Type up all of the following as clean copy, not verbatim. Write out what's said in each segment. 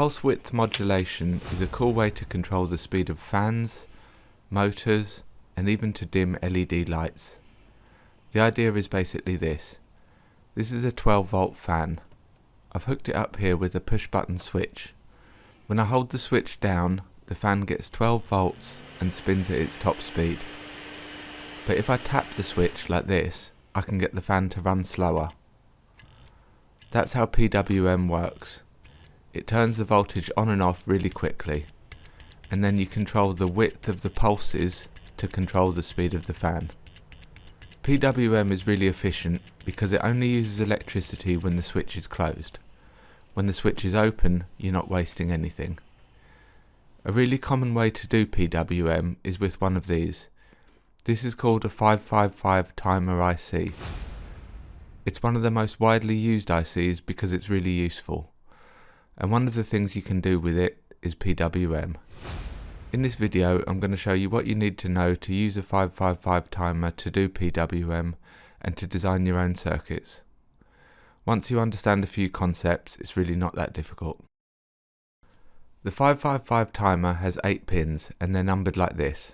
Pulse width modulation is a cool way to control the speed of fans, motors, and even to dim LED lights. The idea is basically this. This is a 12 volt fan. I've hooked it up here with a push button switch. When I hold the switch down, the fan gets 12 volts and spins at its top speed. But if I tap the switch like this, I can get the fan to run slower. That's how PWM works. It turns the voltage on and off really quickly, and then you control the width of the pulses to control the speed of the fan. PWM is really efficient because it only uses electricity when the switch is closed. When the switch is open, you're not wasting anything. A really common way to do PWM is with one of these. This is called a 555 timer IC. It's one of the most widely used ICs because it's really useful. And one of the things you can do with it is PWM. In this video I'm going to show you what you need to know to use a 555 timer to do PWM and to design your own circuits. Once you understand a few concepts, it's really not that difficult. The 555 timer has 8 pins and they're numbered like this.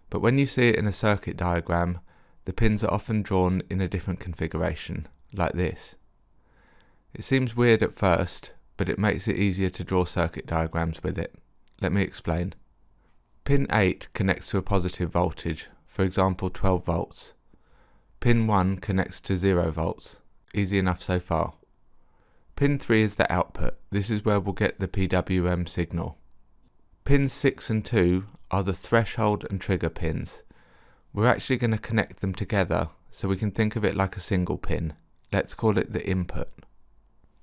But when you see it in a circuit diagram, the pins are often drawn in a different configuration, like this. It seems weird at first, but it makes it easier to draw circuit diagrams with it. Let me explain. Pin 8 connects to a positive voltage, for example 12 volts. Pin 1 connects to 0 volts. Easy enough so far. Pin 3 is the output. This is where we'll get the PWM signal. Pins 6 and 2 are the threshold and trigger pins. We're actually going to connect them together so we can think of it like a single pin. Let's call it the input.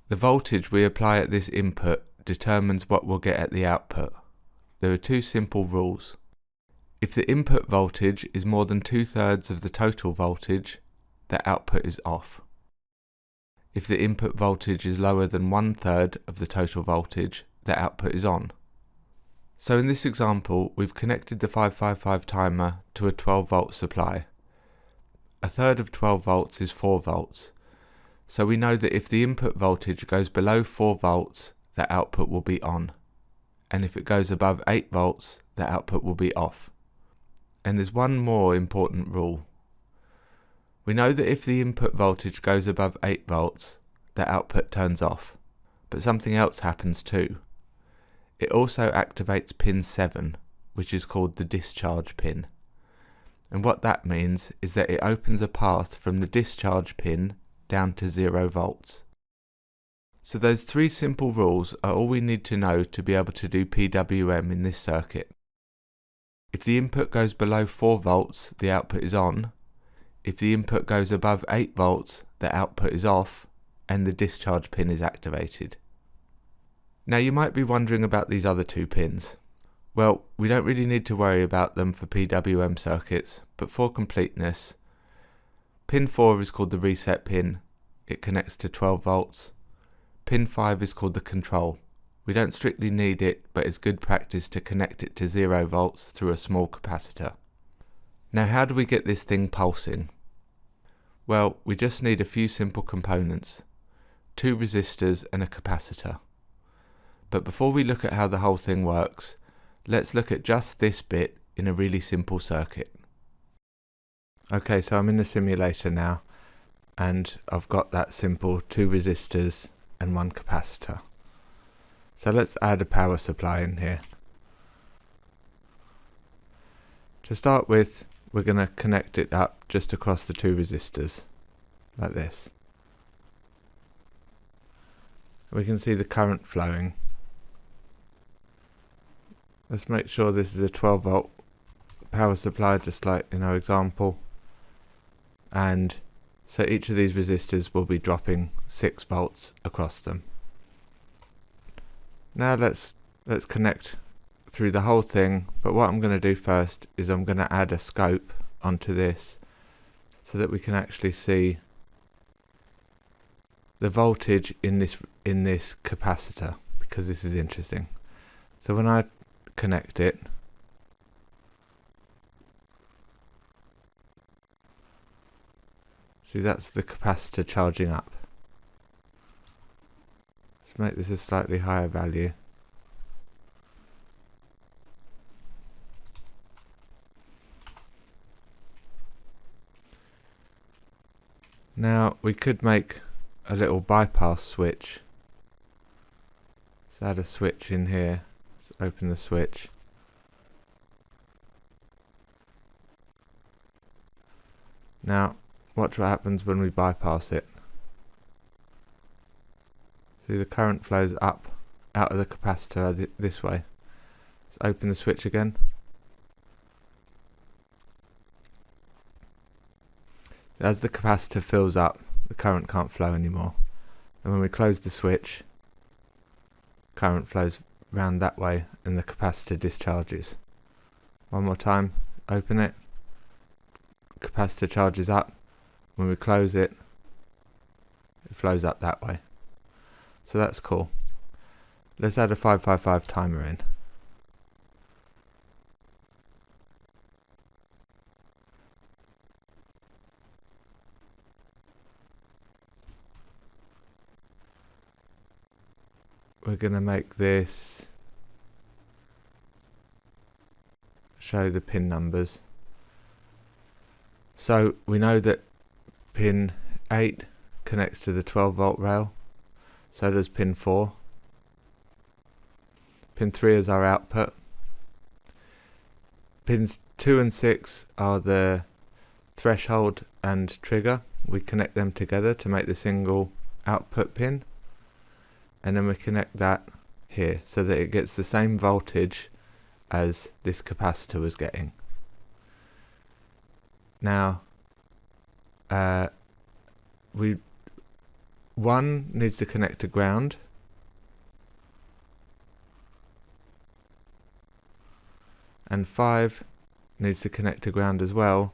The voltage we apply at this input determines what we'll get at the output. There are two simple rules. If the input voltage is more than 2/3 of the total voltage, the output is off. If the input voltage is lower than 1/3 of the total voltage, the output is on. So in this example, we've connected the 555 timer to a 12 volt supply. 1/3 of 12 volts is 4 volts. So we know that if the input voltage goes below 4 volts, the output will be on. And if it goes above 8 volts, the output will be off. And there's one more important rule. We know that if the input voltage goes above 8 volts, the output turns off. But something else happens too. It also activates pin 7, which is called the discharge pin. And what that means is that it opens a path from the discharge pin down to 0 volts. So those three simple rules are all we need to know to be able to do PWM in this circuit. If the input goes below 4 volts, the output is on. If the input goes above 8 volts, the output is off, and the discharge pin is activated. Now you might be wondering about these other two pins. Well, we don't really need to worry about them for PWM circuits, but for completeness, pin 4 is called the reset pin. It connects to 12 volts. Pin 5 is called the control. We don't strictly need it, but it's good practice to connect it to 0 volts through a small capacitor. Now how do we get this thing pulsing? Well, we just need a few simple components. 2 resistors and a capacitor. But before we look at how the whole thing works, let's look at just this bit in a really simple circuit. Okay, so I'm in the simulator now, and I've got that simple 2 resistors and 1 capacitor. So let's add a power supply in here. To start with, we're going to connect it up just across the 2 resistors, like this. We can see the current flowing. Let's make sure this is a 12 volt power supply, just like in our example. And so each of these resistors will be dropping 6 volts across them. Now let's connect through the whole thing, but what I'm going to do first is I'm going to add a scope onto this so that we can actually see the voltage in this capacitor, because this is interesting. So when I connect it, see, that's the capacitor charging up. Let's Let's make this a slightly higher value. Now we could make a little bypass switch. Let's add a switch in here. Let's open the switch. Now watch what happens when we bypass it. See, the current flows up out of the capacitor this way. Let's open the switch again. As the capacitor fills up, the current can't flow anymore. And when we close the switch, current flows round that way and the capacitor discharges. One more time, open it. Capacitor charges up. When we close it, it flows up that way. So that's cool. Let's add a 555 timer in. We're going to make this show the pin numbers. So we know that pin 8 connects to the 12 volt rail. So does pin 4. Pin 3 is our output. Pins 2 and 6 are the threshold and trigger. We connect them together to make the single output pin. And then we connect that here so that it gets the same voltage as this capacitor was getting. Now, one needs to connect to ground. And 5 needs to connect to ground as well,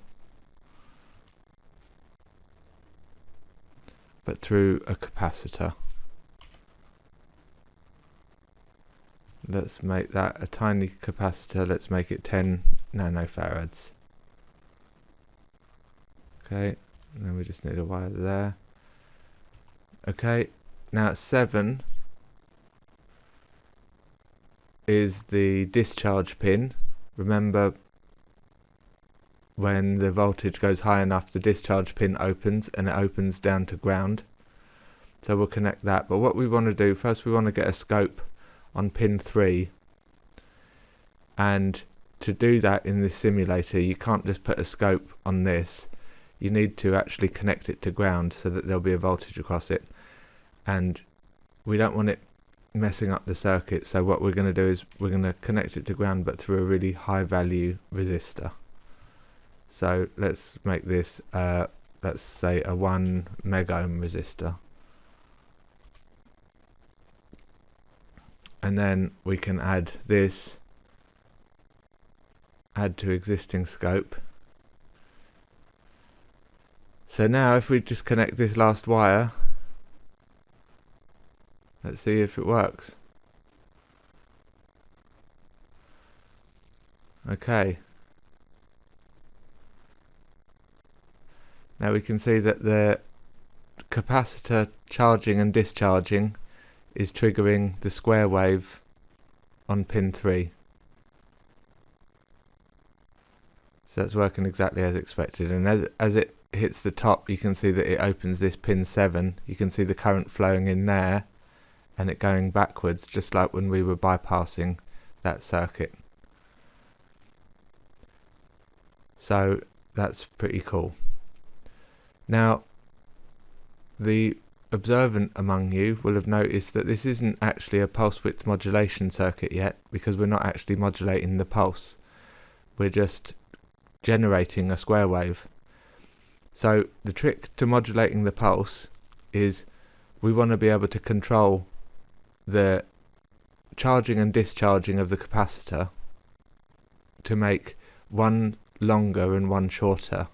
but through a capacitor. Let's make that a tiny capacitor. Let's make it 10 nanofarads. Okay, and then we just need a wire there. Okay, now 7 is the discharge pin. Remember, when the voltage goes high enough, the discharge pin opens, and it opens down to ground. So we'll connect that. But what we want to do, first we want to get a scope on pin 3, and to do that in this simulator you can't just put a scope on this. You need to actually connect it to ground so that there'll be a voltage across it, and we don't want it messing up the circuit. So what we're going to do is we're going to connect it to ground, but through a really high value resistor. So let's make this let's say a 1 megohm resistor. And then we can add this, add to existing scope. So now if we just connect this last wire, let's see if it works. Okay. Now we can see that the capacitor charging and discharging is triggering the square wave on pin 3. So that's working exactly as expected, and as it hits the top you can see that it opens this pin 7. You can see the current flowing in there and it going backwards, just like when we were bypassing that circuit. So that's pretty cool. Now the observant among you will have noticed that this isn't actually a pulse width modulation circuit yet, because we're not actually modulating the pulse. We're just generating a square wave. So the trick to modulating the pulse is we want to be able to control the charging and discharging of the capacitor to make one longer and one shorter.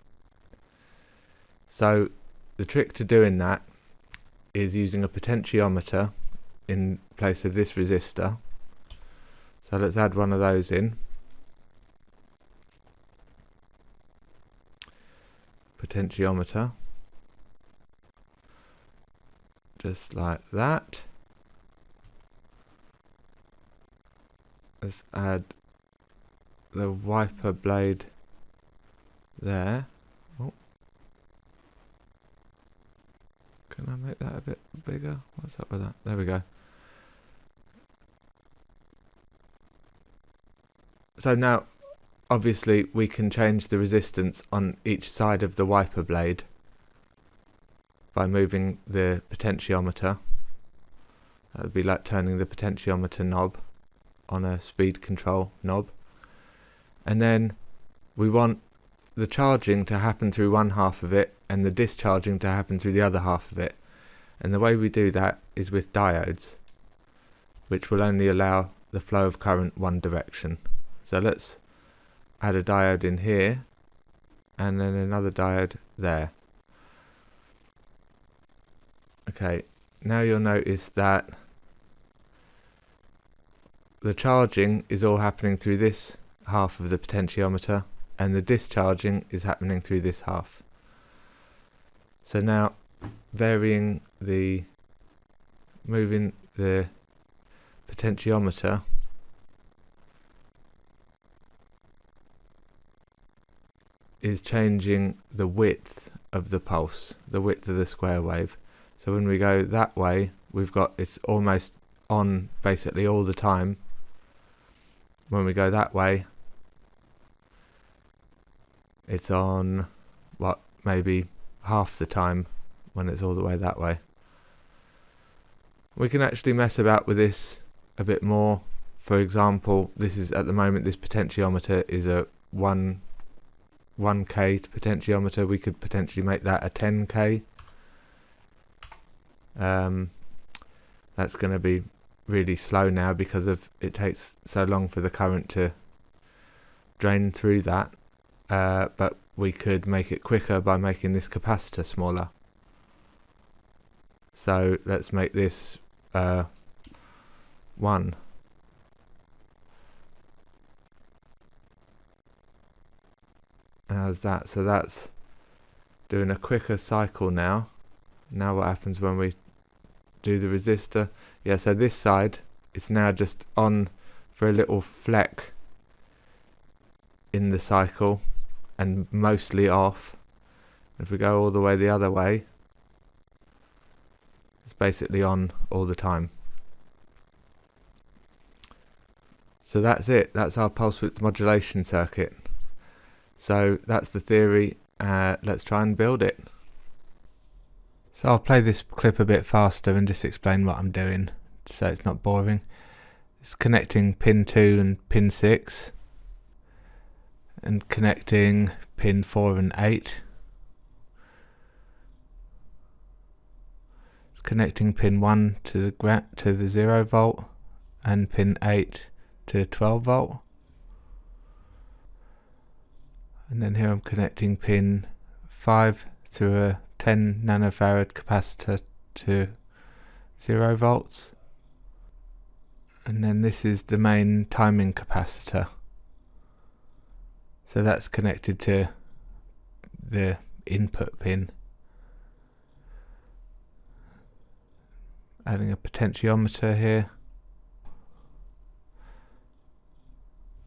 So the trick to doing that is using a potentiometer in place of this resistor. So let's add one of those in. Potentiometer. Just like that. Let's add the wiper blade there. Oh. Can I make that a bit bigger? What's up with that? There we go. So now, obviously, we can change the resistance on each side of the wiper blade by moving the potentiometer. That would be like turning the potentiometer knob on a speed control knob. And then we want the charging to happen through one half of it and the discharging to happen through the other half of it. And the way we do that is with diodes, which will only allow the flow of current one direction. So let's add a diode in here and then another diode there. Okay, now you'll notice that the charging is all happening through this half of the potentiometer and the discharging is happening through this half. So now moving the potentiometer is changing the width of the pulse, the width of the square wave. So when we go that way, it's almost on basically all the time. When we go that way, it's on maybe half the time when it's all the way that way. We can actually mess about with this a bit more. For example, this is at the moment, this potentiometer is a 1K potentiometer. We could potentially make that a 10K. That's going to be really slow now because it takes so long for the current to drain through that. But we could make it quicker by making this capacitor smaller. So let's make this 1. How's that? So that's doing a quicker cycle now. Now what happens when we do the resistor? Yeah, so this side is now just on for a little fleck in the cycle and mostly off. If we go all the way the other way, it's basically on all the time. So that's it. That's our pulse width modulation circuit. So that's the theory. Let's try and build it. So I'll play this clip a bit faster and just explain what I'm doing so it's not boring. It's connecting pin 2 and pin 6 and connecting pin 4 and 8. It's connecting pin 1 to the 0 volt and pin 8 to 12 volt. And then here I'm connecting pin 5 through a 10 nanofarad capacitor to 0 volts. And then this is the main timing capacitor. So that's connected to the input pin. Adding a potentiometer here.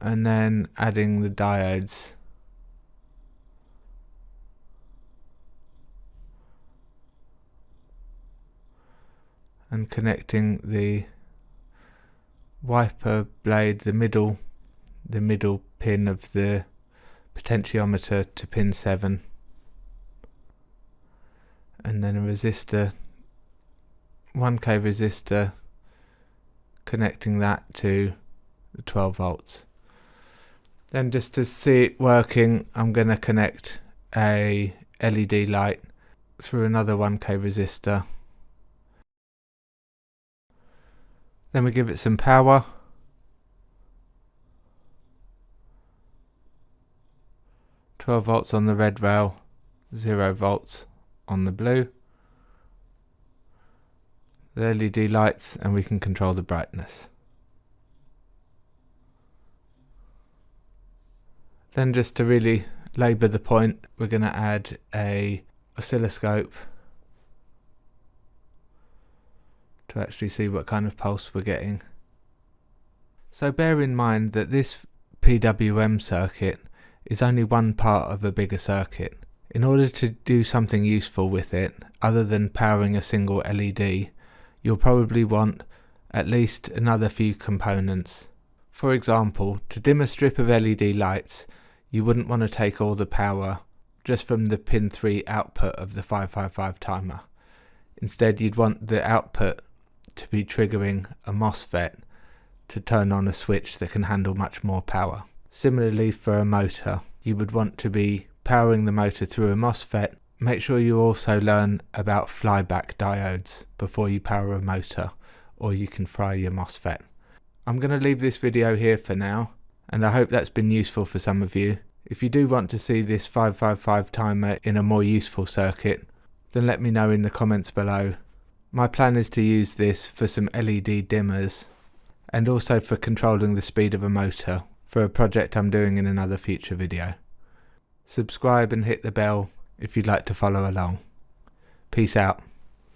And then adding the diodes. And connecting the wiper blade, the middle pin of the potentiometer to pin 7, and then a resistor, 1K resistor, connecting that to the 12 volts. Then just to see it working, I'm going to connect a LED light through another 1K resistor. Then we give it some power. (12 volts on the red rail, 0 volts on the blue. The LED lights, and we can control the brightness. Then just to really labour the point, we're going to add a oscilloscope to actually see what kind of pulse we're getting. So bear in mind that this PWM circuit is only one part of a bigger circuit. In order to do something useful with it, other than powering a single LED, you'll probably want at least another few components. For example, to dim a strip of LED lights, you wouldn't want to take all the power just from the pin 3 output of the 555 timer. Instead, you'd want the output to be triggering a MOSFET to turn on a switch that can handle much more power. Similarly, for a motor, you would want to be powering the motor through a MOSFET. Make sure you also learn about flyback diodes before you power a motor, or you can fry your MOSFET. I'm going to leave this video here for now, and I hope that's been useful for some of you. If you do want to see this 555 timer in a more useful circuit, then let me know in the comments below. My plan is to use this for some LED dimmers, and also for controlling the speed of a motor for a project I'm doing in another future video. Subscribe and hit the bell if you'd like to follow along. Peace out.